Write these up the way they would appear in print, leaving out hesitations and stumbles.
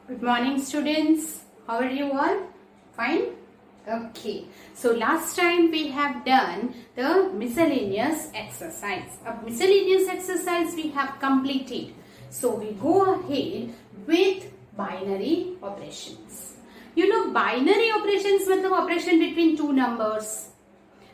Good morning, students. How are you all? Fine? Okay. So last time we have done the miscellaneous exercise. A miscellaneous exercise we have completed. So we go ahead with binary operations. You know binary operations मतलब operation between two numbers.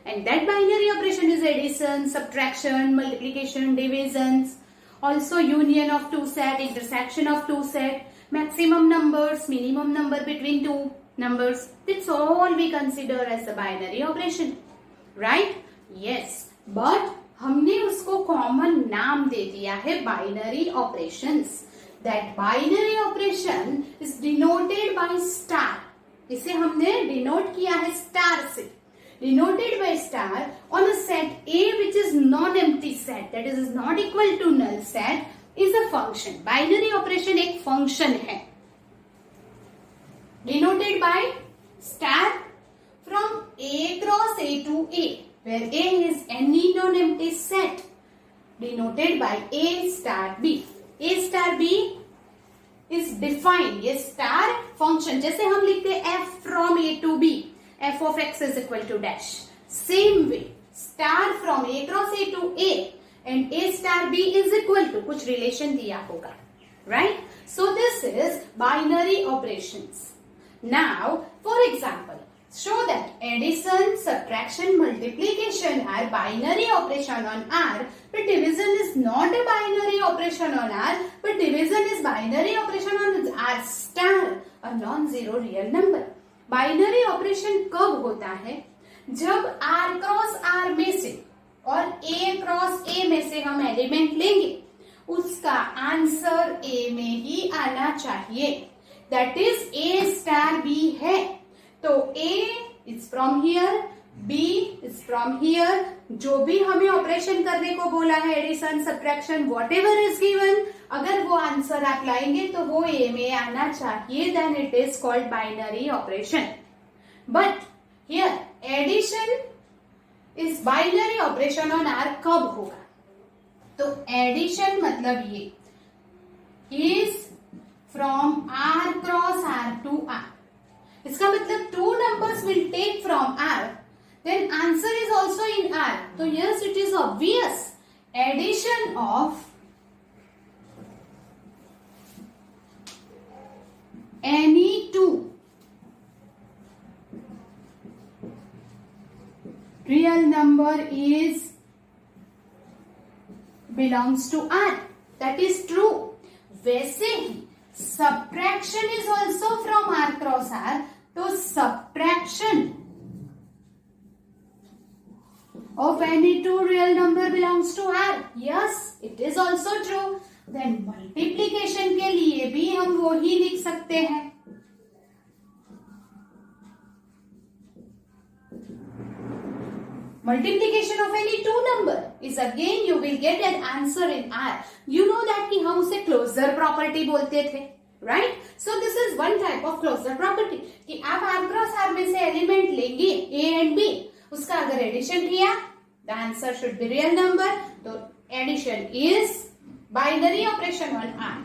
And that binary operation is addition, subtraction, multiplication, divisions. Also union of two set, intersection of two set, maximum numbers, minimum number between two numbers. That's all we consider as the binary operation. Right? Yes. But हमने उसको common नाम दे दिया है binary operations. That binary operation is denoted by star. इसे हमने denote किया है star से. Denoted by star on a set A which is non-empty set, that is not equal to null set, is a function. Binary operation एक function है. Denoted by star from A cross A to A, where A is any non-empty set. Denoted by A star B. A star B is defined. ये star function जैसे हम लिखते हैं f from A to B. f of x is equal to dash. Same way, star from A cross A to A and A star B is equal to कुछ relation दिया होगा, right? So this is binary operations. Now, for example, show that addition, subtraction, multiplication are binary operation on R, but division is not a binary operation on R, but division is binary operation on R star, a non-zero real number. Binary operation कब होता है? जब r cross r में से और a cross a में से हम एलिमेंट लेंगे, उसका आंसर a में ही आना चाहिए. That is a star b है. तो a is from here, b is from here. जो भी हमें ऑपरेशन करने को बोला है, addition, subtraction, whatever is given, अगर वो आंसर आप लाएंगे तो वो ए में आना चाहिए. Then it is called binary operation. But here addition is binary operation on R कब होगा? तो एडिशन मतलब ये is from R cross R to R. इसका मतलब two numbers will take from R, then answer is also in R. So yes, it is obvious. Addition of any two real number is belongs to R. That is true. वैसे ही subtraction is also from R cross R. तो subtraction of any two real number belongs to R. Yes, it is also true. Then multiplication के लिए भी हम वो ही लिख सकते हैं. Multiplication of any two number is again you will get an answer in R. You know that कि हम उसे closure property बोलते थे, right? So this is one type of closure property कि आप R cross R में से element लेंगे A and B, उसका अगर एडिशन किया, the answer should be real number. तो addition is binary operation on R.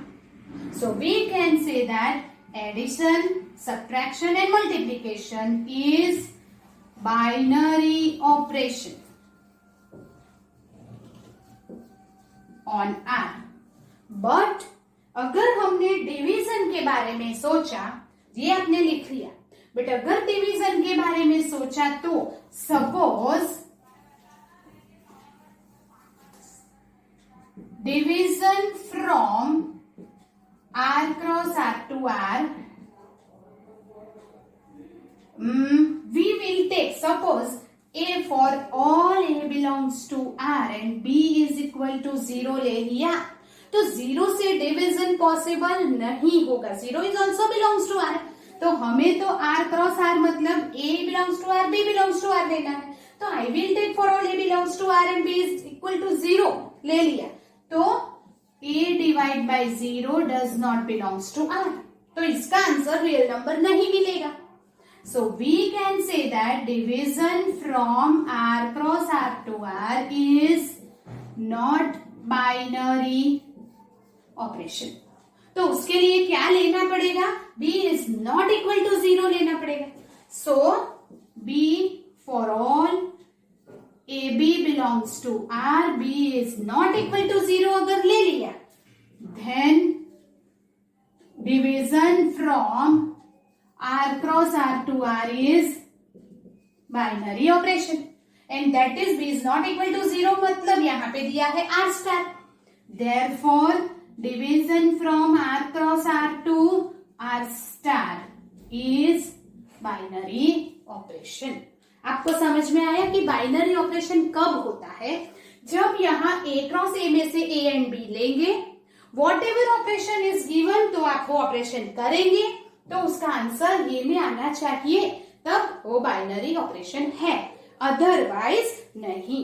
So we can say that addition, subtraction and multiplication is binary operation on R. But अगर हमने division के बारे में सोचा, ये आपने लिख लिया, बट अगर डिवीजन के बारे में सोचा तो suppose division from R cross R to R, we will take, suppose A for all A belongs to R and B is equal to 0 ले लिया, तो 0 से डिविजन पॉसिबल नहीं होगा. 0 is also belongs to R. तो हमें तो R cross R मतलब A belongs to R, B belongs to R लेना है. तो I will take for all A belongs to R and B is equal to 0 ले लिया. तो A divide by 0 does not belongs to R. तो इसका answer real number नहीं मिलेगा. So we can say that division from R cross R to R is not binary operation. तो उसके लिए क्या लेना पड़ेगा, b is not equal to 0 लेना पड़ेगा. So b for all ab belongs to r, b is not equal to 0 अगर ले लिया, then division from r cross r to r is binary operation and that is b is not equal to 0, मतलब यहाँ पे दिया है r star. Therefore division from r cross r to r star is binary operation. आपको समझ में आया कि बाइनरी ऑपरेशन कब होता है, जब यहाँ a क्रॉस a में से a एंड b लेंगे, what ever operation is given तो आप वो ऑपरेशन करेंगे तो उसका आंसर ये में आना चाहिए, तब वो बाइनरी ऑपरेशन है, अदरवाइज नहीं.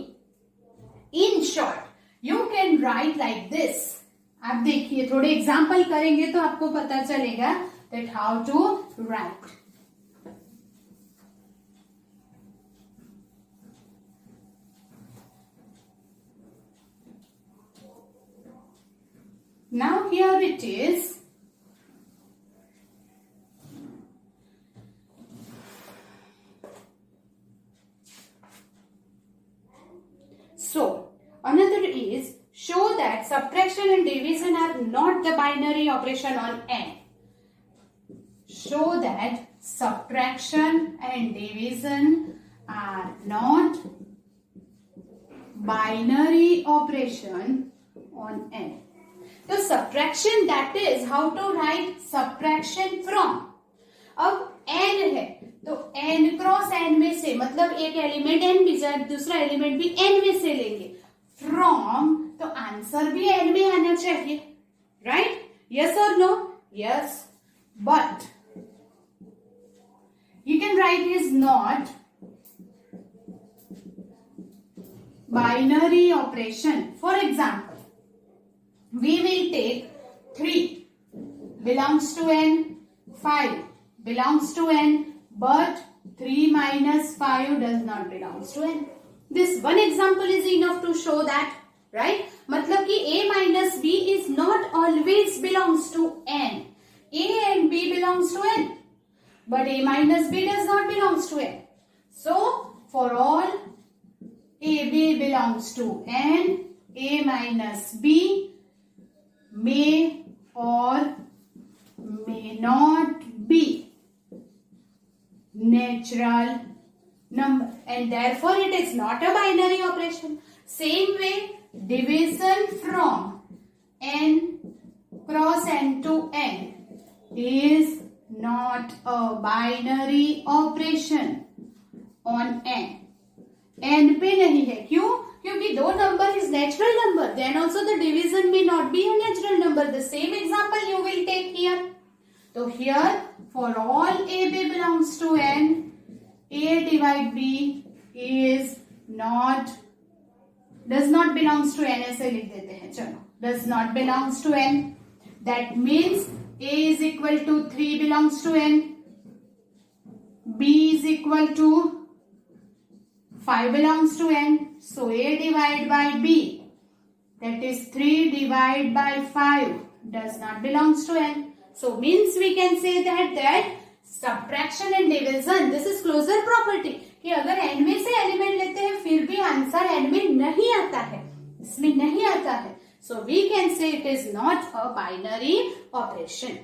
In short you can write like this. आप देखिए थोड़े एग्जाम्पल करेंगे तो आपको पता चलेगा that how to write. Now here it is. So another is show that subtraction and division are not the binary operation on n. Show that subtraction and division are not binary operation on n. तो subtraction that is how to write subtraction from. अब n है तो n cross n में से, मतलब एक element n भी जाए दूसरा एलिमेंट भी n में से लेंगे. फ्रॉम तो आंसर भी n में आना चाहिए, राइट? यस और no? Yes. But you can write is not binary operation. For example we will take 3 belongs to n, 5 belongs to n, but 3 minus 5 does not belongs to n. This one example is enough to show that, right? मतलब कि a minus b is not always belongs to n. a and b belongs to n, but a minus b does not belongs to n. So for all a b belongs to n, a minus b may or may not be natural number and therefore it is not a binary operation. Same way division from n cross n to n is not a binary operation on n. n पे नहीं है, क्यों? क्योंकि दो number is natural number, then also the division may not be a natural number. The same example you will take here. तो here for all A B belongs to N, A divide B is not does not belongs to N, ऐसे लिख देते हैं. चलो, does not belongs to N, that means A is equal to 3 belongs to N, B is equal to 5 belongs to n. So a divided by b, that is 3 divided by 5, does not belongs to n. So means we can say that subtraction and division, this is closure property, कि अगर n में से element लेते हैं फिर भी answer n में नहीं आता है, इसमें नहीं आता है. So we can say it is not a binary operation,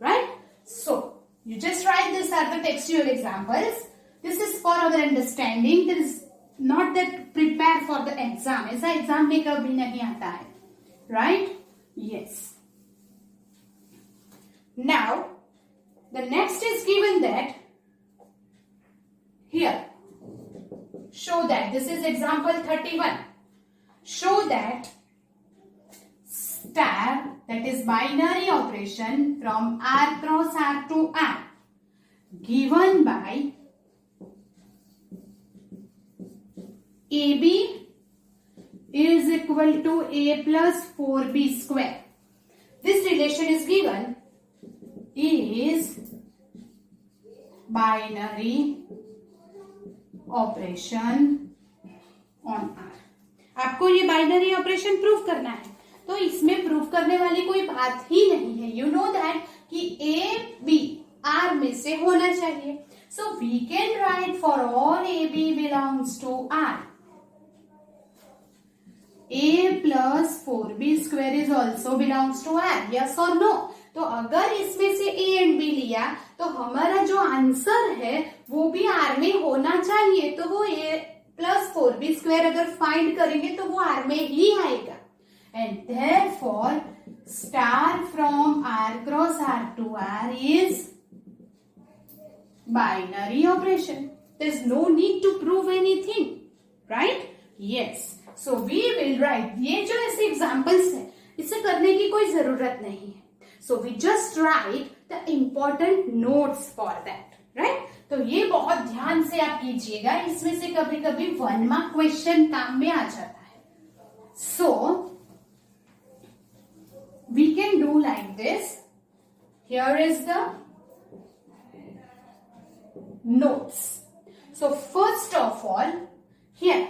right? So you just write these are the textual examples. This is for our understanding. There is not that prepare for the exam. ऐसा exam में कभी नहीं आता है, right? Yes. Now the next is given that here. Show that this is example 31. Show that star, that is binary operation from r cross r to r, given by AB is equal to A plus 4B square. This relation is given is binary operation on R. आपको ये binary operation prove करना है. तो इसमें prove करने वाली कोई बात ही नहीं है. यू नो दैट कि ए बी आर में से होना चाहिए. So we can write for all A B belongs to R. a plus 4b square is also belongs to R. Yes or no? तो अगर इसमें से a and b लिया तो हमारा जो आंसर है वो भी R में होना चाहिए. तो वो a plus 4b square अगर फाइंड करेंगे तो वो R में ही आएगा. And therefore star from R cross R to R is binary operation. There is no need to prove anything, right? Yes. So we will write. ये जो ऐसे examples है इसे करने की कोई जरूरत नहीं है. So we just write the important notes for that, right? तो ये बहुत ध्यान से आप कीजिएगा. इसमें से कभी कभी 1 मार्क क्वेश्चन काम में आ जाता है. So we can do like this. Here is the notes. So first of all, here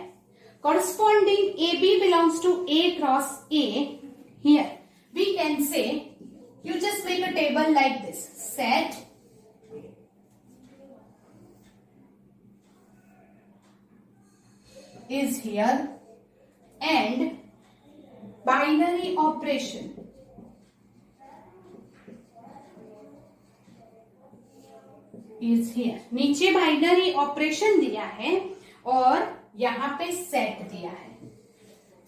corresponding AB belongs to A cross A. Here we can say, you just make a table like this. Set is here and binary operation is here. नीचे binary operation दिया है और यहाँ पे set दिया है.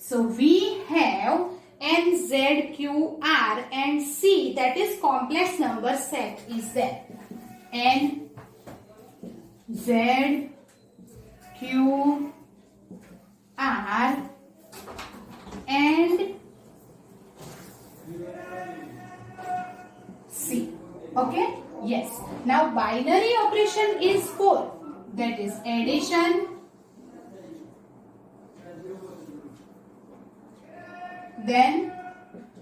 So we have n z q r and c, that is complex number set is there. n z q r and c. Okay. Yes. Now binary operation is 4. That is addition, then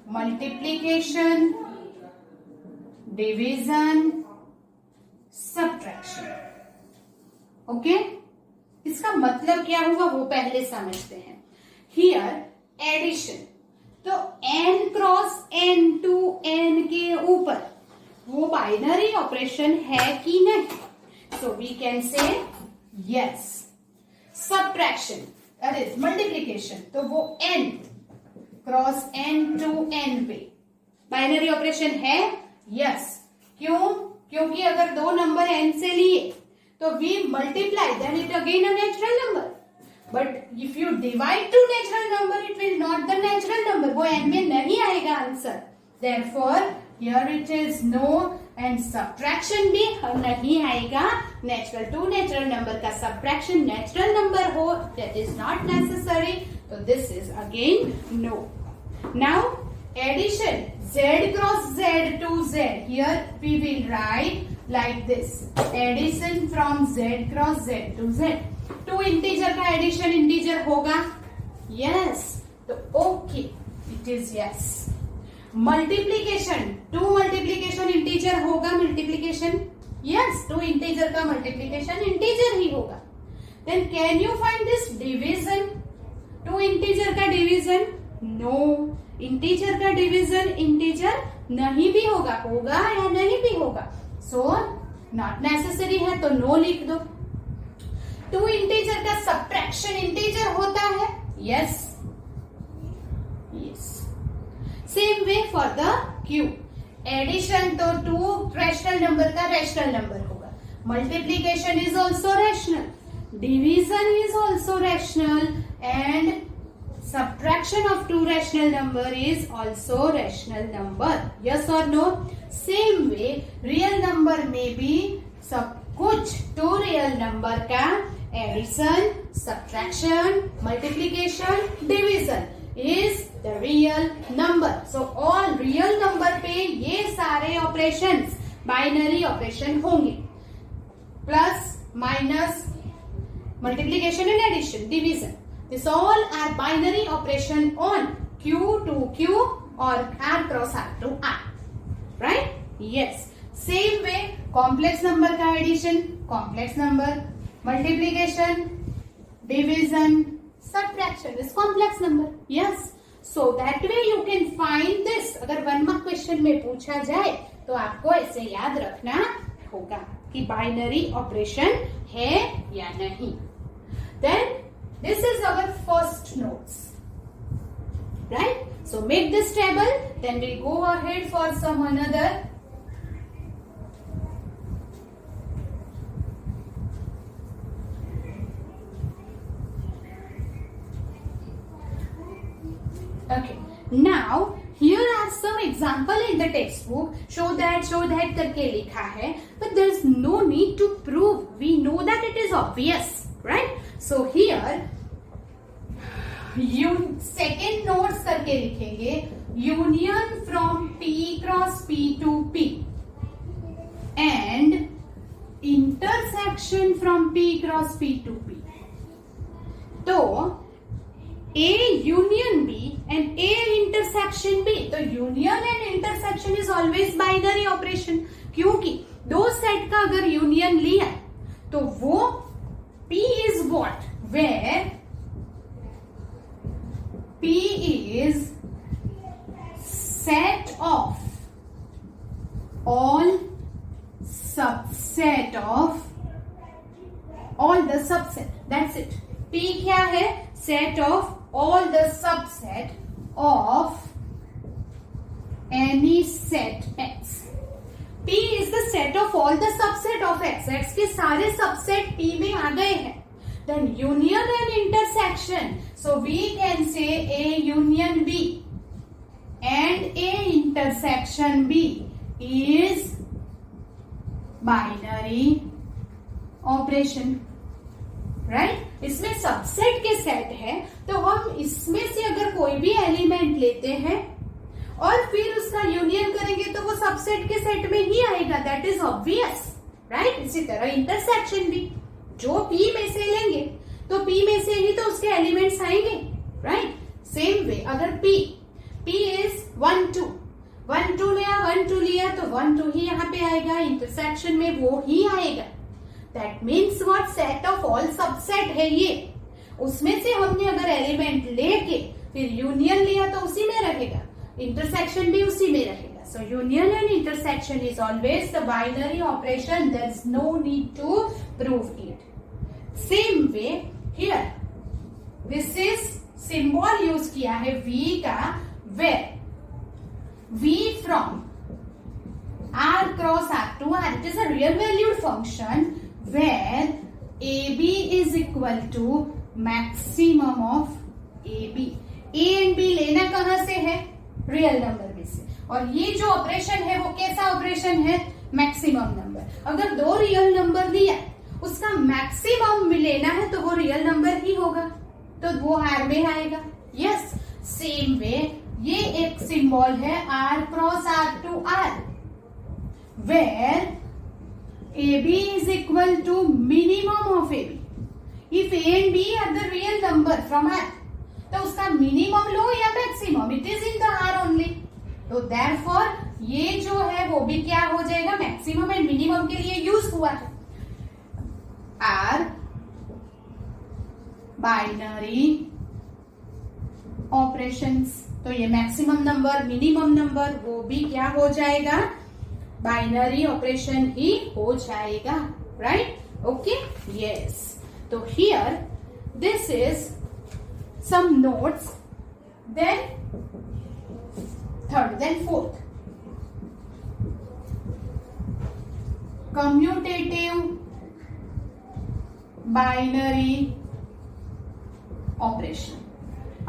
multiplication, division, subtraction. Okay? इसका मतलब क्या हुआ वो पहले समझते हैं. Here addition, तो n cross n to n के ऊपर वो बाइनरी ऑपरेशन है कि नहीं. So we can say yes. Subtraction that is multiplication, तो वो n cross n to n पे बाइनरी ऑपरेशन है. यस. क्यों? क्योंकि अगर दो नंबर n से लिए तो we multiply then it again a natural number. But if you divide two natural number it will not the natural number, वो n में नहीं आएगा answer. Therefore here it is no, and subtraction भी नहीं आएगा. नेचुरल टू नेचुरल नंबर का subtraction natural number हो, that is not necessary. So this is again no. Now addition z cross z to z. Here we will write like this. Addition from z cross z to z. Two integer का addition integer होगा. yes. तो okay, it is yes. Multiplication, two multiplication integer होगा. Multiplication yes, two integer का multiplication integer ही होगा. Then can you find this division? Two integer का division no. Integer का division integer नहीं भी होगा. होगा या नहीं भी होगा. सो नॉट नेसेसरी है तो नो लिख दो. टू इंटीजर का सब्ट्रैक्शन इंटीजर होता है. Yes. Yes. Same way for the Q. Addition तो टू रैशनल नंबर का रैशनल नंबर होगा. Multiplication is also rational. Division is also rational and subtraction of two rational number is also rational number. Yes or no? Same way real number में भी सब कुछ two real number का addition, subtraction, multiplication, division is the real number. So all real number पे ये सारे operations binary operation होंगे. Plus, minus, multiplication and addition, division. This all are binary operation on Q to Q or R cross R to R. Right? Yes. Same way, complex number का addition, complex number, multiplication, division, subtraction is complex number. Yes. So that way you can find this. अगर 1 mark question में पूछा जाए तो आपको ऐसे याद रखना होगा कि बाइनरी ऑपरेशन है या नहीं। Then this is our first notes, right? So make this table, then we'll go ahead for some another. Okay, now here are some example in the textbook. Show that करके लिखा है, but there is no need to prove. We know that it is obvious, right? So here second notes करके लिखेंगे union from P cross P to P and intersection from P cross P to P। तो A union B and A intersection B, तो union and intersection is always binary operation, क्योंकि दो set का अगर union लिया तो वो P is what, where P is set of all subset of all the subset, that's it. P क्या है, set of all the subset of any set X. P is the set of all the subset of X. X के सारे subset P में आ गए हैं. Then union and intersection. So we can say A union B and A intersection B is binary operation, right? इसमें subset के set है, तो हम इसमें से अगर कोई भी एलिमेंट लेते हैं और फिर उसका यूनियन करेंगे तो वो सबसेट के सेट में ही आएगा, दैट इज ऑब्वियस, राइट? इसी तरह इंटरसेक्शन भी, जो P में से लेंगे तो P में से ही तो उसके एलिमेंट्स आएंगे, राइट? सेम वे अगर P इज 1 2 1 2 लिया तो 1 2 ही यहाँ पे आएगा, इंटरसेक्शन में वो ही आएगा। That means what, set of all subset है ये, उसमें से हमने अगर एलिमेंट लेके फिर यूनियन लिया तो उसी में रहेगा, इंटरसेक्शन भी उसी में रहेगा। So union and intersection is always the binary operation, there is no need to prove it. Same way here this is symbol use किया है V का, where V from R cross R to R, it is a real valued function where AB is equal to maximum of AB। A and B लेना कहां से है, real number में से, और ये जो ऑपरेशन है वो कैसा ऑपरेशन है, मैक्सिमम नंबर। अगर दो रियल नंबर दिया उसका मैक्सिमम लेना है तो वो रियल नंबर ही होगा, तो वो R में आएगा। यस, सेम वे ये एक सिंबल है R cross R to R, where AB is equal to minimum of AB। If A and B are the real number from R, तो उसका मिनिमम लो या maximum, it is in the R only. तो therefore ये जो है वो भी क्या हो जाएगा, मैक्सिमम एंड मिनिमम के लिए यूज हुआ है। आर बाइनरी ऑपरेशंस, तो ये मैक्सिमम नंबर मिनिमम नंबर वो भी क्या हो जाएगा, बाइनरी ऑपरेशन ही हो जाएगा, राइट? Okay, yes. तो here this is some notes, then third, then fourth, commutative binary operation।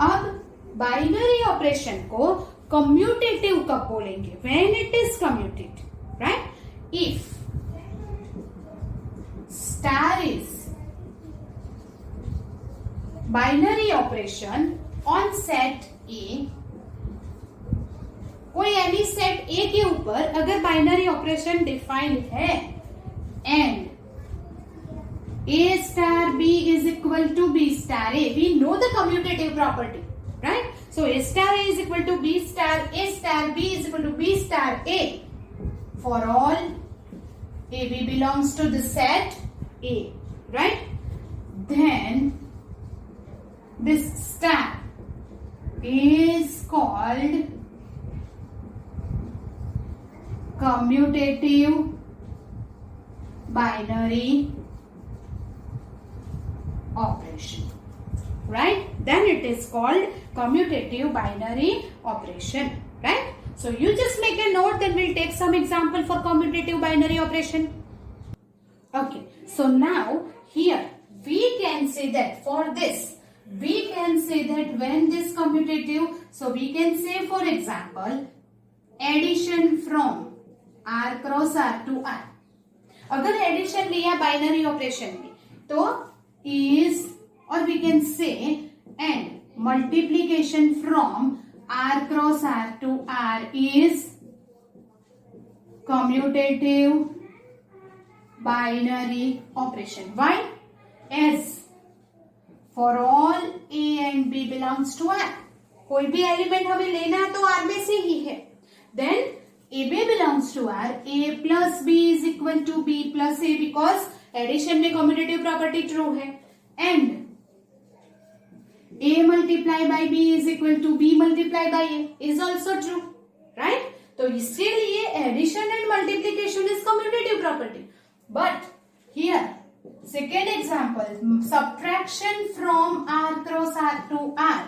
अब बाइनरी ऑपरेशन को कम्यूटेटिव कब बोलेंगे, when it is commutative, right? if star is binary operation on set ए, कोई any set ए के ऊपर अगर binary operation defined है and A star B is equal to B star A, we know the commutative property, right? So A star A is equal to B star A star B is equal to B star A for all A B belongs to the set A, right? Then this star is called commutative binary operation, right? Then it is called commutative binary operation, right? So you just make a note, then we'll take some example for commutative binary operation. Okay, so now here we can say that for this, we can say that when this commutative, so we can say for example addition from r cross r to r. अगर addition लिया binary operation में तो is, or we can say and multiplication from r cross r to r is commutative binary operation. Why? As for all a and b belongs to r, कोई भी element हमें लेना है तो r में से ही है. Then ab belongs to r, a plus b is equal to b plus a, because addition में कम्यूटेटिव प्रॉपर्टी ट्रू है. And a multiply by b is equal to b multiply by a is also true, right? तो इसीलिए addition and multiplication is commutative property. But here second example, subtraction from r cross r to r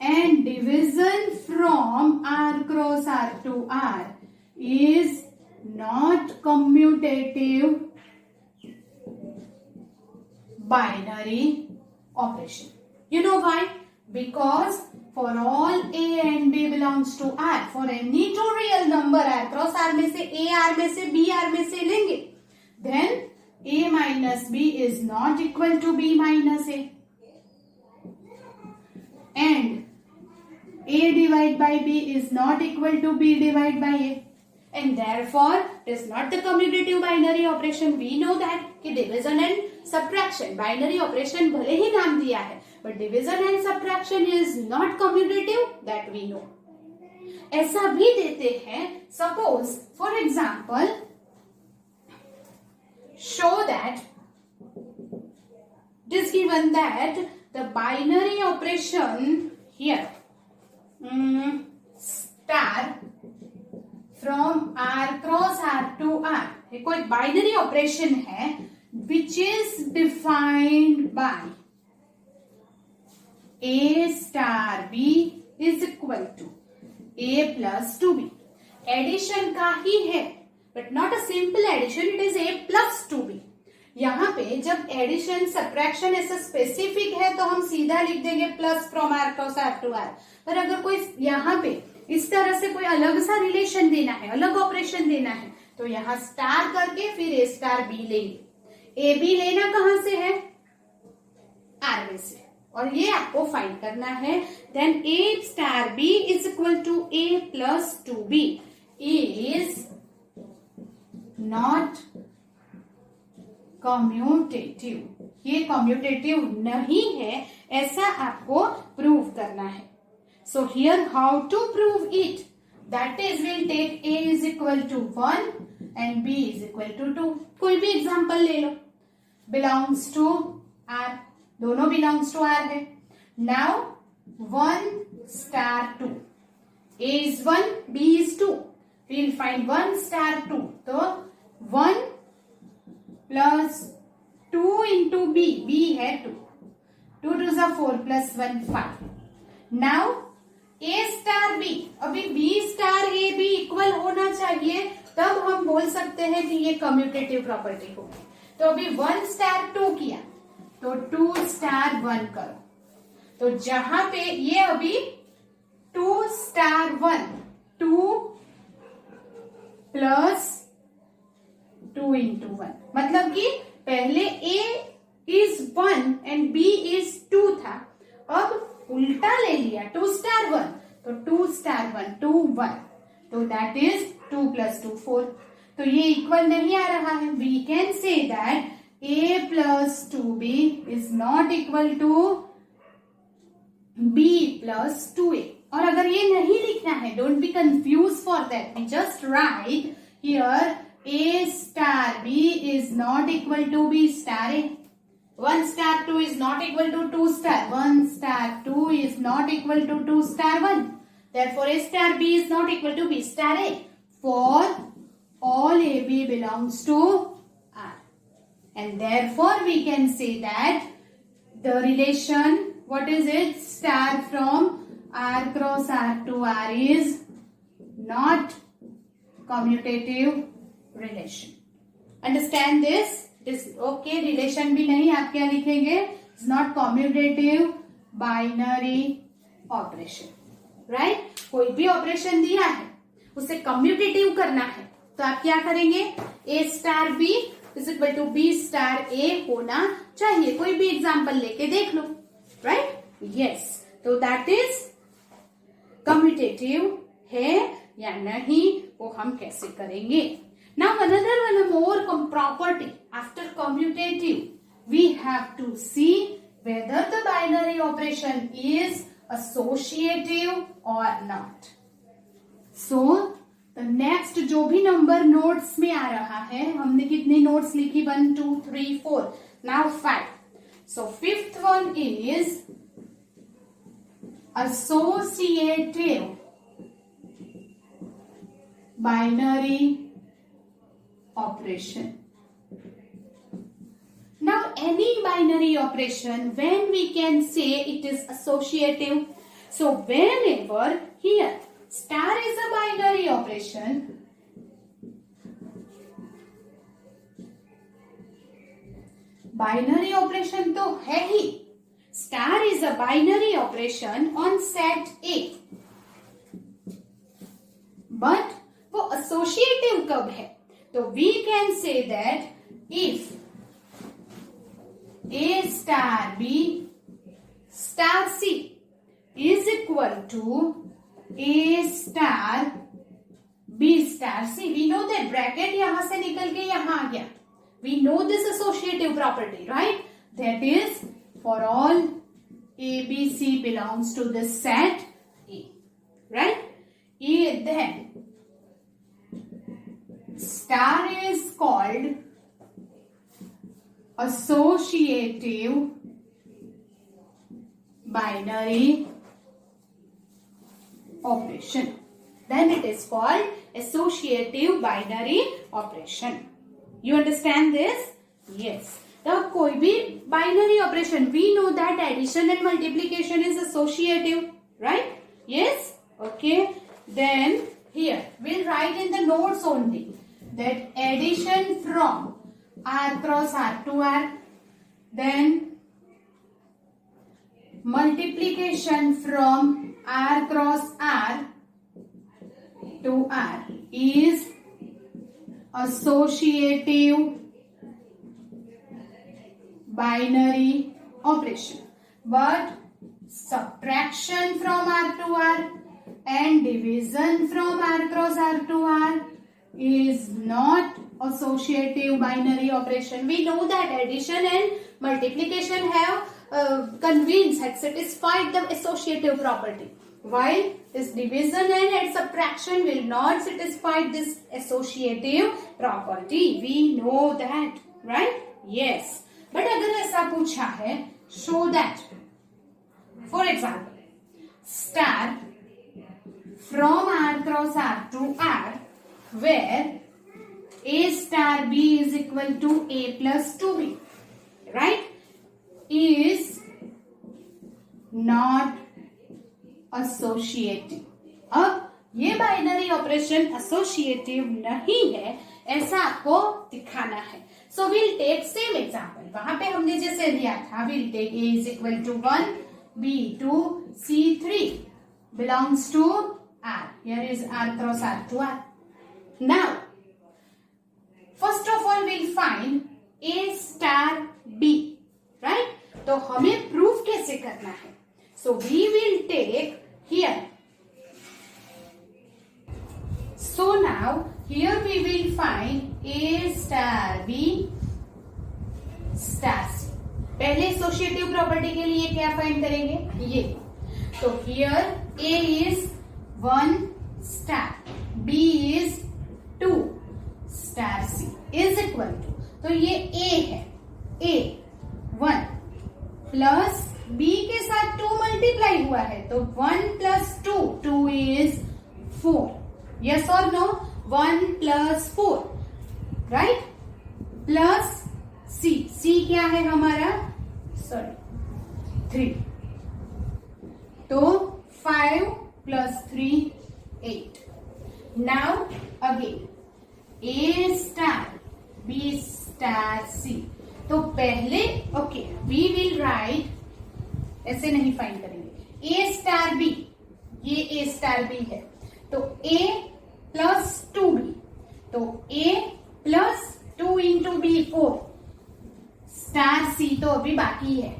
and division from r cross r to r is not commutative binary operation. You know why? Because for all a and b belongs to r, for any two real number r cross r में से a r में से b r में से लेंगे, then a minus b is not equal to b minus a, and a divided by b is not equal to b divided by a, and therefore it is not the commutative binary operation. We know that कि division and subtraction, binary operation भले ही नाम दिया है, but division and subtraction is not commutative, that we know. ऐसा भी देते हैं, suppose for example show that it is given that the binary operation here star from r cross r to r, ये कोई बाइनरी ऑपरेशन है which is defined by a star b is equal to a plus 2b. Addition का ही है, but not a simple addition, it is a plus 2b. यहाँ पे जब addition subtraction ऐसा स्पेसिफिक है तो हम सीधा लिख देंगे plus from R cross R to R. पर अगर कोई यहाँ पे इस तरह से कोई अलग सा रिलेशन देना है, अलग ऑपरेशन देना है, तो यहाँ स्टार करके फिर ए स्टार बी लेंगे. ए बी लेना कहां से है? आर में से, और ये आपको फाइंड करना है. Then A star B is equal to A plus 2b is not commutative. ये कम्यूटेटिव नहीं है, ऐसा आपको प्रूव करना है. So here how to prove it? That is will take a is equal to 1 and b is equal to 2. कोई भी example ले लो. बिलोंग्स टू r, दोनों बिलोंग्स टू r है. Now 1 star 2, a is 1 b is 2. we'll find 1 star 2. तो 1 plus 2 into b, b है 2, 2 2 जा 4 plus 1 5. Now a star b, अभी b star a b equal होना चाहिए, तब हम बोल सकते हैं कि ये कम्यूटेटिव प्रॉपर्टी होगी. तो अभी 1 स्टार 2 किया तो 2 स्टार 1 करो. तो जहां पे ये अभी 2 स्टार 1, 2 प्लस 2 इंटू 1, मतलब कि पहले a is 1 and b is 2 था. अब उल्टा ले लिया, 2 स्टार 1, तो 2 स्टार 1 2 1, तो दैट इज 2 प्लस 2 4. तो ये इक्वल नहीं आ रहा है. We can say that a plus 2b is not equal to b plus 2a. और अगर ये नहीं लिखना है, don't be confuse for that, we just write here a star b is not equal to b star a. 1 star 2 is not equal to 2 star 1 star 2 is not equal to 2 star 1. Therefore A star B is not equal to B star A. For all AB belongs to R, and therefore we can say that the relation, what is it, star from R cross R to R is not commutative relation. Understand this? It is okay. Relation भी नहीं, आप क्या लिखेंगे? It's not commutative binary operation, right? कोई भी operation दिया है उसे कम्यूटेटिव करना है तो आप क्या करेंगे? A star B is equal to B star A होना चाहिए. कोई भी एग्जाम्पल लेके देख लो, राइट? यस, तो दैट इज कम्यूटेटिव है या नहीं वो हम कैसे करेंगे? Now another one more property after commutative, we have to see whether the binary operation is associative or not. So the next जो भी नंबर नोट्स में आ रहा है, हमने कितनी नोट्स लिखी? 1 2 3 4, now 5. So fifth one is associative binary operation. Now any binary operation, when we can say it is associative, so whenever here star is a binary operation, binary operation तो है ही, star is a binary operation on set A, but वो associative कब है? तो we can say that if A star B star C is equal to A star B star C, we know that bracket यहां से निकल के यहां आ गया. We know this associative property, right? That is for all A, B, C belongs to the set A, right? Then star is called associative binary operation. Then it is called associative binary operation. You understand this? Yes. तो कोई भी binary operation, we know that addition and multiplication is associative, right? Yes? Okay. Then here we'll write in the notes only that addition from R cross R to R, then multiplication from R cross R to R is associative binary operation, but subtraction from R to R and division from R cross R to R is not associative binary operation. We know that addition and multiplication have convinced, have satisfied the associative property, while this division and subtraction will not satisfy this associative property. We know that, right? Yes. But अगर ऐसा पूछा है, show that, for example, star from R cross R to R, where A star B is equal to A plus 2B, right, is not associative. अब ये binary operation associative नहीं है ऐसा आपको दिखाना है. So will take same example. वहां पे हमने जैसे लिया था, will take A is equal to 1, B 2, C 3 belongs to R. Here is R cross R to R. Now first of all we'll find A star B, right? तो हमें proof कैसे करना है? So we will take here. So now here we will find A star B star C. पहले associative property के लिए क्या find करेंगे? ये. तो here A is 1 star, B is 2 star C is equal to, तो ये A है, A 1 1 plus 4, right? Plus C. C क्या है हमारा? सॉरी 3. तो 5 plus 3 8. Now again A star B star C. तो पहले ओके वी विल राइट, ऐसे नहीं फाइंड करेंगे, A स्टार B, ये A स्टार B है तो A प्लस 2B, तो A plus 2 into B 4 star C तो अभी बाकी है,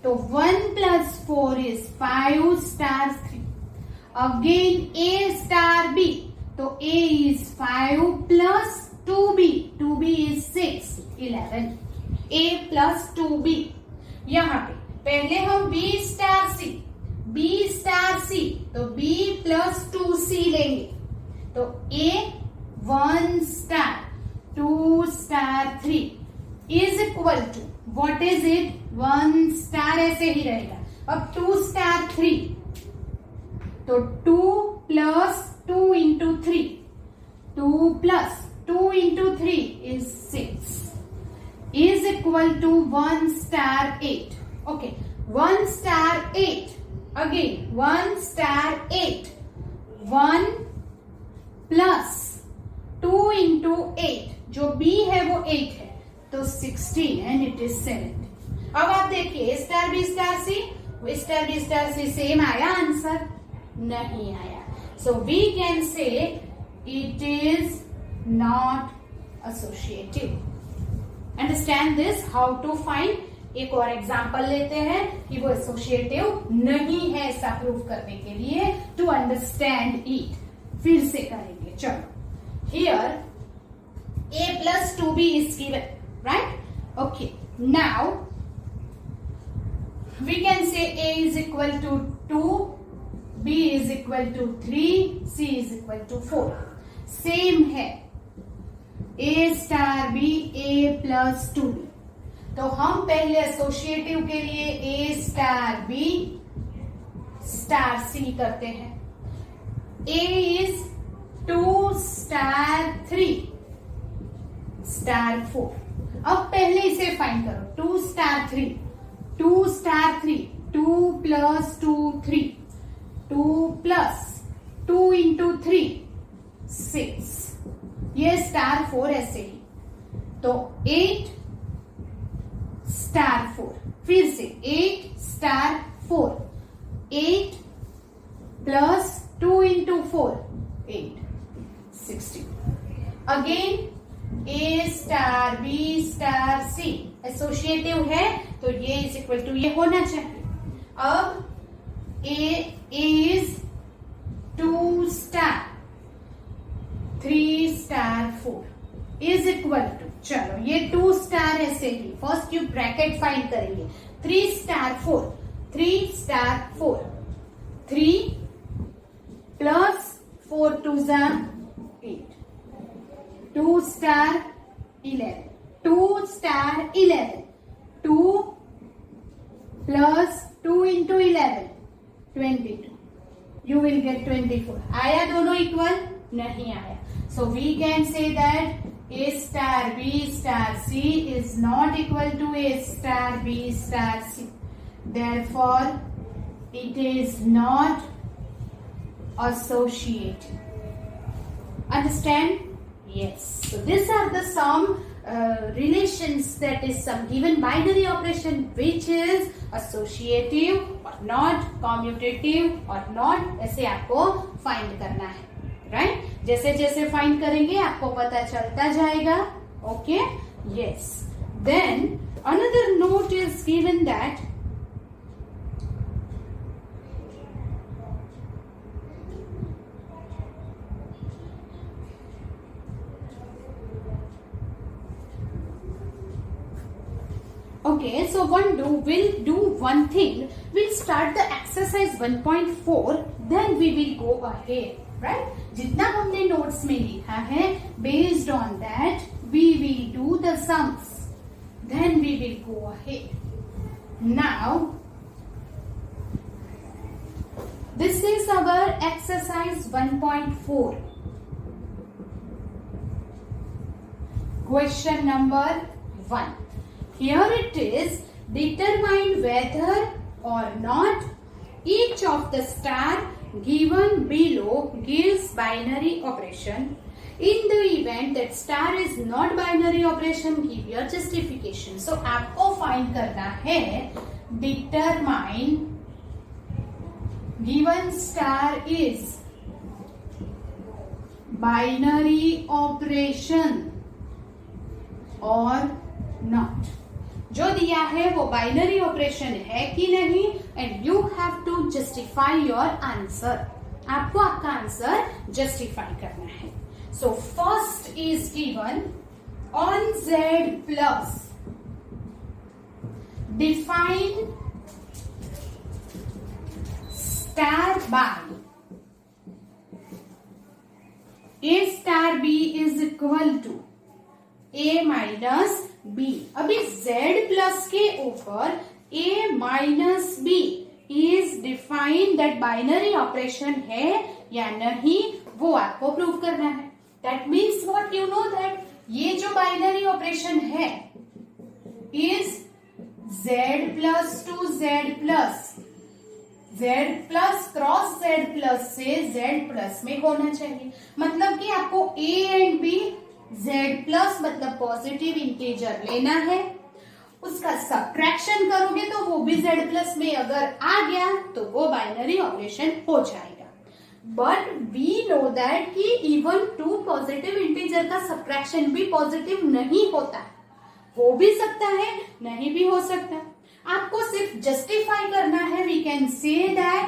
तो 1 plus 4 is 5 star 3. Again A star B, तो A is 5 plus 2B, 2B is 6 11. A plus 2B. यहां पे पहले हम B star C, B star C, तो B प्लस 2C लेंगे, तो A 1 star 2 star 3 is equal to what is it? 1 star ऐसे ही रहेगा. अब 2 स्टार 3, तो 2 plus 2 into 3, 2 plus 2 into 3 is 6 is equal to 1 star 8. Okay, 1 star 8. Again, 1 star 8. 1 plus 2 into 8. जो B है वो 8 है, तो 16 and it is 70. अब आप देखिए स्टार B स्टार C, वो star B star C same आया आंसर? नहीं आया. So we can say it is not associative. Understand this how to find. एक और एग्जाम्पल लेते हैं कि वो एसोसिएटिव नहीं है ऐसा प्रूव करने के लिए. टू अंडरस्टैंड इट फिर से करेंगे. चलो here A plus 2B is given, right? Okay, now we can say A is equal to 2, B is equal to 3, C is equal to 4. Same है A star B A plus 2B. तो हम पहले associative के लिए A star B star C करते हैं. A is 2 star 3 star 4. अब पहले इसे फाइंड करो. 2 star 3, 2 star 3, 2 plus 2 3, 2 plus 2 into 3 6. ये स्टार 4 ऐसे ही, तो 8 स्टार 4. फिर से 8 star 4, 8 plus 2 into 4 8 16. Again A star B star C associative है तो ये इज इक्वल टू ये होना चाहिए. अब A is 2 star 3 star 4 is equal to, चलो ये 2 स्टार ऐसे ही फर्स्ट क्यूब ब्रैकेट फाइंड करेंगे. 3 स्टार 4, 3 स्टार 4, 3 प्लस 4 2 जा 8, 2 star 11, 2 star 11, 2 plus 2 into 11 22. You will get 24. आया दोनों इक्वल? नहीं आया. So we can say that A star B star C is not equal to A star B star C. Therefore, it is not associative. Understand? Yes. So these are the some relations, that is some given binary operation which is associative or not, commutative or not. ऐसे आपको find करना है. Right? जैसे जैसे find करेंगे आपको पता चलता जाएगा. Okay, yes. Then another note is given that okay, so we'll do one thing. We'll start the exercise 1.4, then we will go ahead. Right? जितना हमने नोट्स में लिखा है, based on that we will do the sums, then we will go ahead. Now this is our exercise 1.4. Question number 1. Here it is, determine whether or not each of the star given below gives binary operation. In the event that star is not binary operation, give your justification. So आपको find करना है determine given star is binary operation or not. जो दिया है वो binary operation है कि नहीं, and you have to justify your answer. आपको आपका आंसर जस्टिफाई करना है. So first is given on Z plus define star by A star B is equal to A minus B. अभी Z प्लस के ऊपर A minus B is define that binary operation है या नहीं, वो आपको प्रूव करना है. That means what, you know that ये जो बाइनरी ऑपरेशन है is Z plus two Z plus, Z plus cross Z plus से Z प्लस में होना चाहिए. मतलब कि आपको A and B Z plus मतलब पॉजिटिव इंटीजर लेना है, उसका सब्ट्रैक्शन करोगे तो वो भी Z प्लस में अगर आ गया तो वो बाइनरी ऑपरेशन हो जाएगा. बट वी नो दैट कि इवन टू पॉजिटिव इंटीजर का सब्ट्रैक्शन भी पॉजिटिव नहीं होता, हो भी सकता है नहीं भी हो सकता. आपको सिर्फ जस्टिफाई करना है. We can say that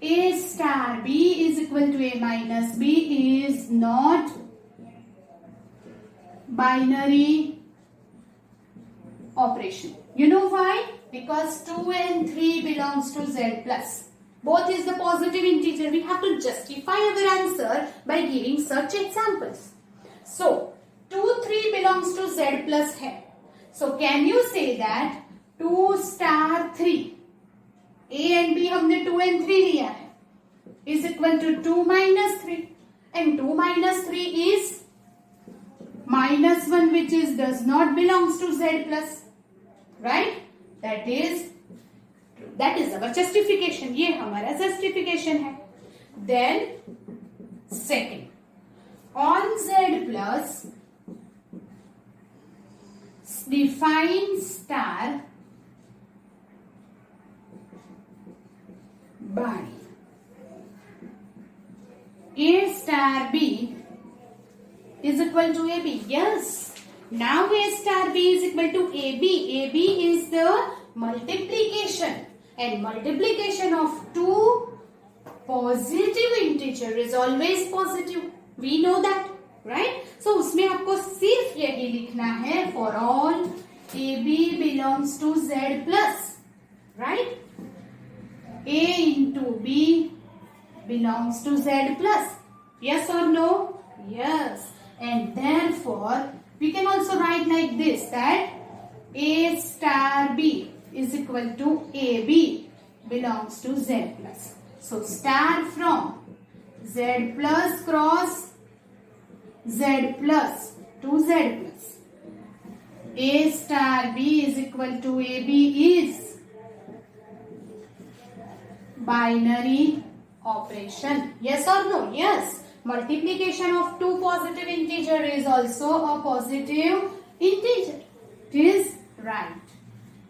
A star B is equal to A minus B is not binary operation. You know why? Because 2 and 3 belongs to Z plus. Both is the positive integer. We have to justify our answer by giving such examples. So 2, 3 belongs to Z plus है. So can you say that 2 star 3, A and B हमने 2 and 3 लिया है, is equal to 2 minus 3, and 2 minus 3 is minus 1 which is does not belongs to Z plus, right? That is our justification. ये हमारा justification है. Then second, on Z plus define star by A star B is equal to AB. Yes. Now A star B is equal to AB. AB is the multiplication, and multiplication of two positive integer is always positive. We know that, right? So उसमें आपको सिर्फ यही लिखना है for all AB belongs to Z plus, right? A into B belongs to Z plus. Yes or no? Yes. And therefore we can also write like this, that A star B is equal to AB belongs to Z plus. So star from Z plus cross Z plus to Z plus. A star B is equal to AB is binary operation. Yes or no? Yes. Multiplication of two positive integer is also a positive integer. It is right.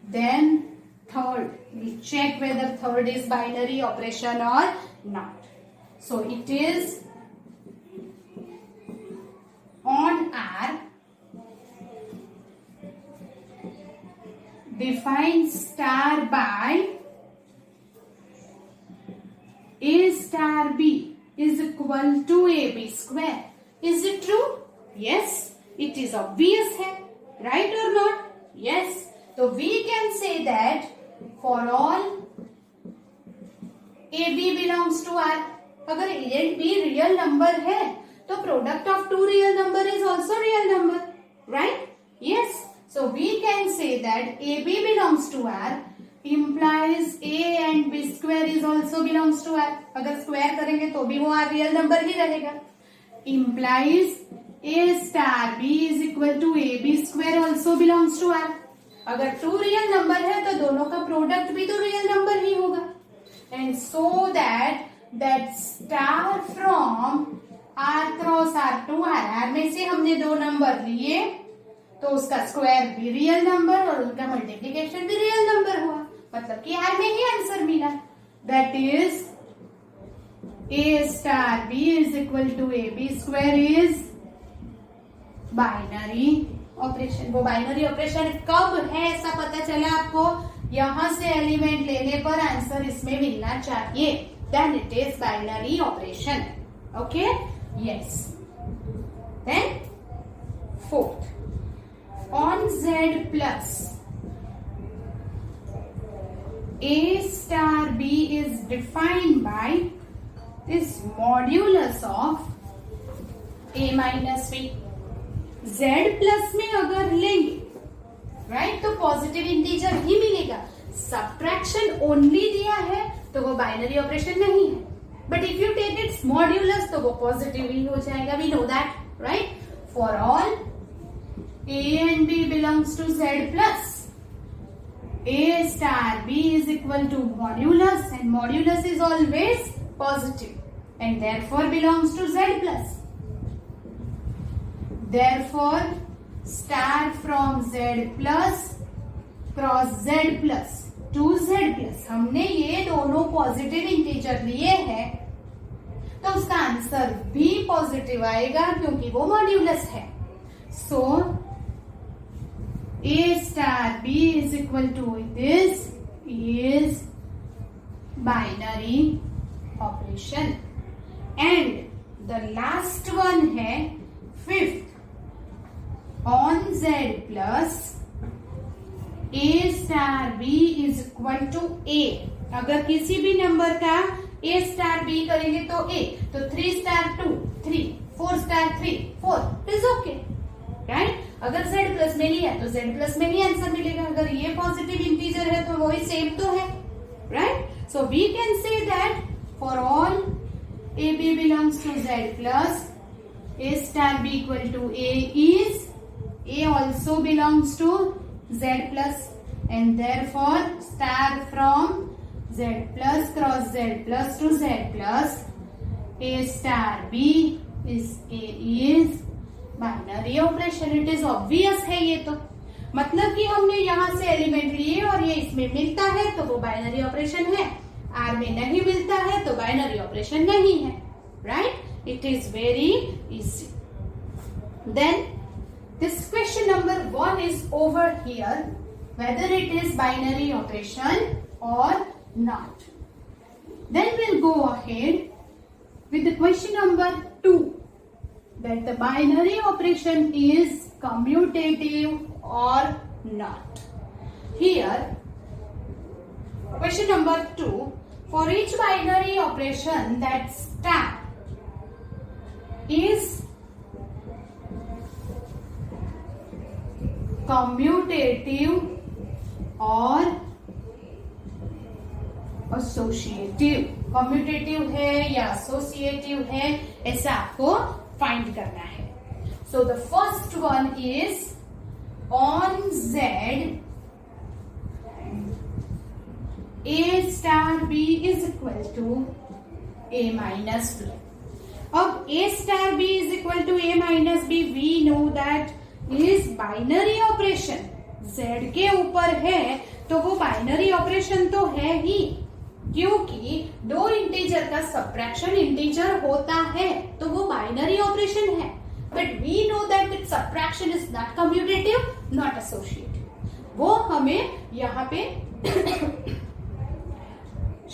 Then third, we check whether third is binary operation or not. So it is on R, define star by A star B is equal to AB square. Is it true? Yes. It is obvious है, right or not? Yes. So we can say that for all AB belongs to R. अगर A and B real number है तो product of two real number is also real number, right? Yes. So we can say that AB belongs to R implies A and B square is also belongs to R. अगर square करेंगे तो भी वो R real number ही रहेगा. Implies A star B is equal to AB square also belongs to R. अगर to real number है तो दोनों का प्रोडक्ट भी तो रियल नंबर ही होगा. And so that star from R cross R to R में से हमने दो नंबर लिए तो उसका स्क्वायर भी रियल नंबर और उनका मल्टीप्लीकेशन भी रियल नंबर हुआ. मतलब कि R में ही आंसर मिला. That is A star B is equal to AB square is binary operation. वो बाइनरी ऑपरेशन कब है ऐसा पता चला आपको? यहां से एलिमेंट लेने पर आंसर इसमें मिलना चाहिए. Then it is binary operation. Okay, yes. Then fourth, on Z plus A star B is defined by this modulus of A minus B. Z plus में अगर लेंगे राइट तो पॉजिटिव इंटीजर ही मिलेगा. सब्ट्रैक्शन ओनली दिया है तो वो binary operation नहीं है. But if you take its modulus तो वो पॉजिटिव ही हो जाएगा. We know that, right? For all A and B belongs to Z plus A star B is equal to modulus and modulus is always positive and therefore belongs to Z plus. Therefore star from Z plus cross Z plus to Z plus. हमने ये दोनों positive integer लिए हैं तो उसका answer भी positive आएगा क्योंकि वो मॉड्यूलस है. सो A star B is equal to this is binary operation. And the last one है fifth, on Z plus A star B is equal to A. अगर किसी भी नंबर का A star B करेंगे तो A, तो 3 star 2 3, 4 star 3 4 is okay, right? अगर Z plus में लिया तो Z प्लस में ही आंसर मिलेगा. अगर ये पॉजिटिव इंटीजर है तो वही सेम तो है, right? So we can say that for all A B belongs to Z plus A star B equal to A is A also belongs to Z plus and therefore star from Z plus cross Z plus to Z plus A star B is binary operation. It is obvious है ये तो. मतलब कि हमने यहां से element लिए और ये इसमें मिलता है तो वो बाइनरी ऑपरेशन है. आर में नहीं मिलता है तो बाइनरी ऑपरेशन नहीं है, right? It is very easy. Then this question number 1 is over here, whether it is binary operation और not. Then will go ahead with the question number 2. That the binary operation is commutative or not. Here, question number 2. For each binary operation that star is commutative or associative. Commutative है या associative है ऐसा आपको find करना है. So the first one is on Z A star B is equal to A minus B. अब A star B is equal to A minus B, we know that is binary operation. Z के ऊपर है तो वो binary operation तो है ही क्योंकि दो इंटीजर का सब्ट्रैक्शन इंटीजर होता है तो वो बाइनरी ऑपरेशन है. But we know that it subtraction is not commutative, not associative. वो हमें यहाँ पे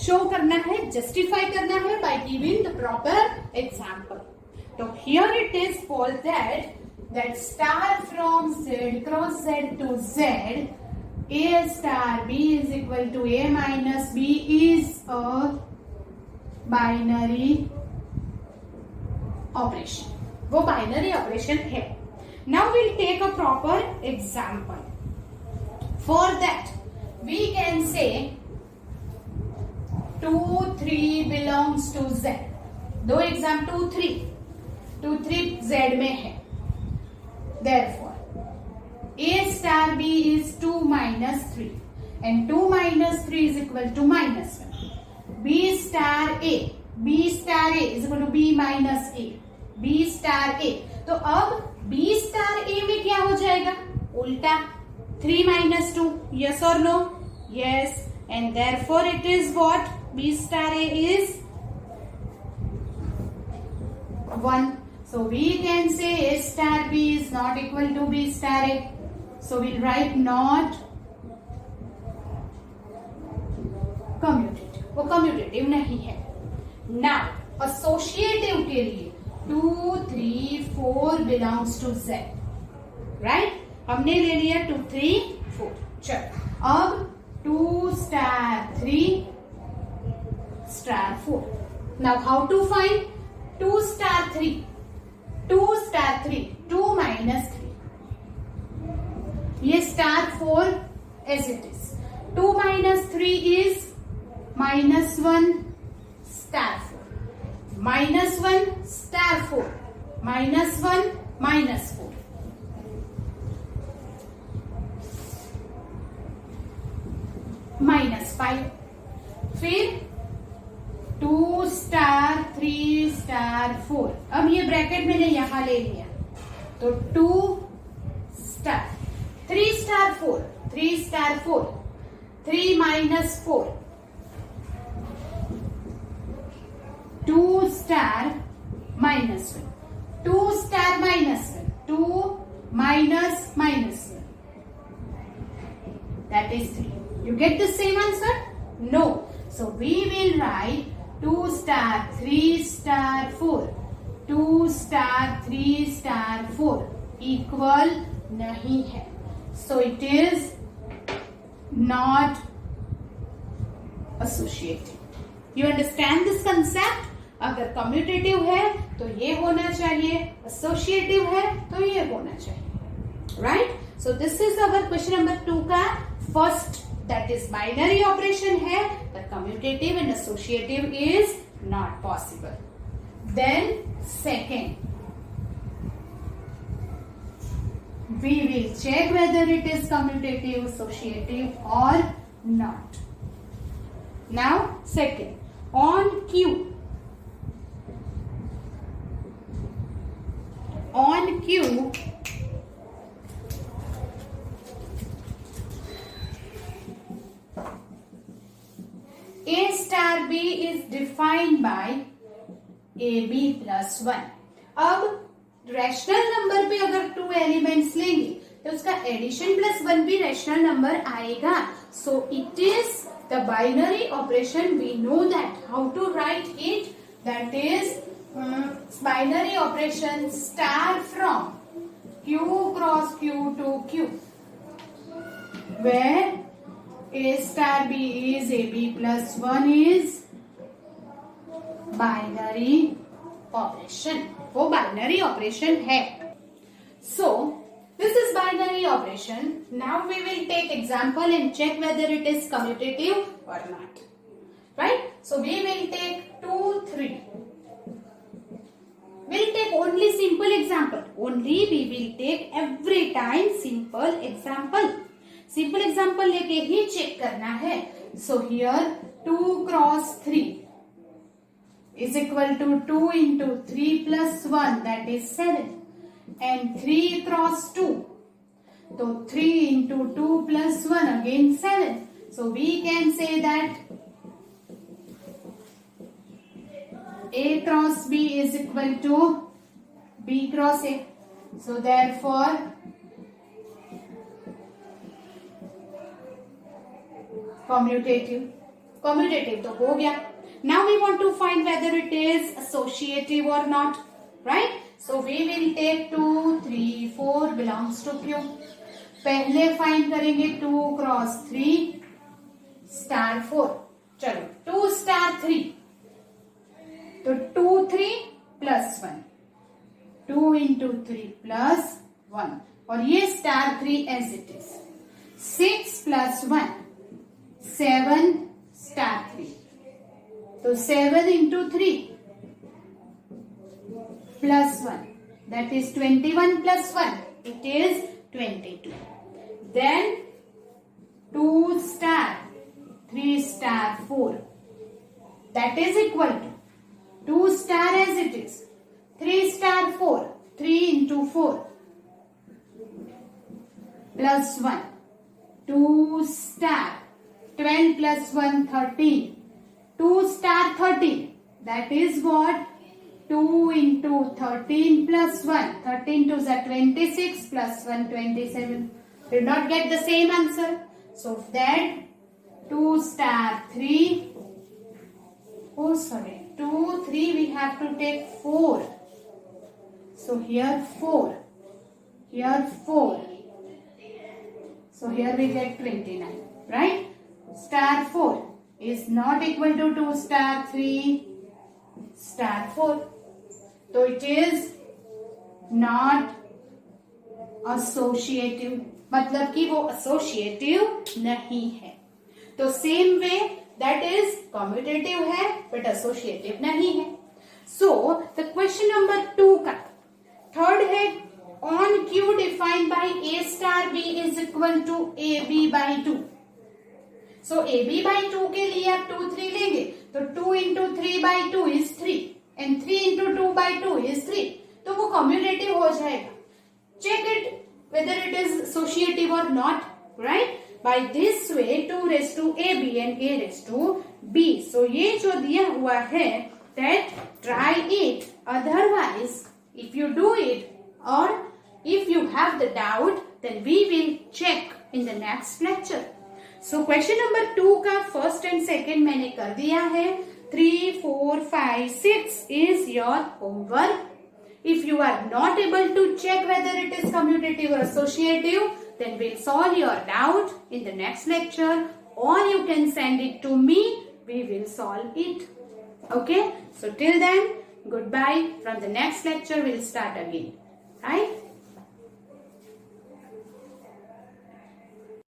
शो करना है, जस्टिफाई करना है by giving the proper example. तो here it is for that star from Z cross Z to Z A star B is equal to A minus B is a binary operation. वो binary operation है. Now we'll take a proper example. For that, we can say 2 3 belongs to Z. दो exam 2 3 Z में है. Therefore, A star B is 2 minus 3 and 2 minus 3 is equal to minus 1. B star A is equal to B minus A. B star A. तो अब B star A में क्या हो जाएगा? उल्टा 3 minus 2. Yes or no? Yes. And therefore it is what? B star A is 1. So we can say A star B is not equal to B star A. So we'll write not commutative. वो commutative नहीं है. Now associative के लिए 2, 3, 4 belongs to Z. Right? हमने ले लिया 2, 3, 4. चलो अब 2 star 3 star 4. Now how to find 2 star 3? 2 star 3. 2 minus 3. ये star 4 as it is. 2 minus 3 is minus 1 star 4. Minus 1 star 4. Minus 1 minus 4. Minus 5. फिर 2 star 3 star 4. अब ये ब्रैकेट मैंने यहां ले लिया तो 2 star 3 star 4. 3 star 4. 3 minus 4. 2 star minus 1. 2 star minus 1. 2 minus minus 1. That is 3. You get the same answer? No. So we will write 2 star 3 star 4. 2 star 3 star 4 equal नहीं है. So it is not associative. You understand this concept? अगर commutative है तो ये होना चाहिए, associative है तो ये होना चाहिए. Right? So this is our question number 2 का first, that is binary operation है, but commutative and associative is not possible. Then second, we will check whether it is commutative, associative or not. Now second, on Q. On Q, A star B is defined by AB plus 1. अब rational number पे अगर 2 elements लेंगे तो उसका addition plus 1 भी rational number आएगा. So it is the binary operation. We know that how to write it. That is binary operation star from Q cross Q to Q, where A star B is AB plus 1 is binary operation. वो binary operation है. So this is binary operation. Now we will take example and check whether it is commutative or not. Right? So we will take 2, 3. We'll take only simple example. Only we will take every time simple example. Simple example लेके ही check करना है. So here 2 cross 3 is equal to 2 into 3 plus 1, that is 7. And 3 cross 2. So 3 into 2 plus 1, again 7. So we can say that A cross B is equal to B cross A. So therefore commutative. Commutative तो हो गया. Now we want to find whether it is associative or not. Right? So we will take 2, 3, 4 belongs to Q. पहले find करेंगे 2 cross 3 star 4. चलो 2 star 3. तो 2, 3 plus 1. 2 into 3 plus 1. और ये star 3 as it is. 6 plus 1. 7 star 3. तो 7 into 3 plus 1. That is 21 plus 1. It is 22. Then 2 star 3 star 4. That is equal to 2 star as it is. 3 star 4. 3 into 4. Plus 1. 2 star 12 plus 1 13. 2 star 13. That is what? 2 into 13 plus 1. 13 to the 26 plus 1 27. Did not get the same answer. So that 2 star 3. Oh sorry. 2, 3 we have to take 4. So here 4. Here 4. So here we get 29. Right? Star 4 is not equal to 2 star 3 star 4. So it is not associative. मतलब कि वो associative नहीं है. तो same way that is commutative है but associative नहीं है. So the question number 2 का third है on Q defined by A star B is equal to AB by 2. So AB by 2 के लिए आप 2 3 लेंगे तो 2 into 3 by 2 is 3 and 3 into 2 by 2 is 3. तो वो commutative हो जाएगा. Check it whether it is associative or not, right? By this way 2 raised to AB and A raised to B. So ये जो दिया हुआ है that try it. Otherwise if you do it or if you have the doubt then we will check in the next lecture. So question number 2 का first and second मैंने कर दिया है. 3, 4, 5, 6 is your homework. If you are not able to check whether it is commutative or associative, then we'll solve your doubt in the next lecture or you can send it to me. We will solve it. Okay? So till then, goodbye. From the next lecture, we'll start again. Right?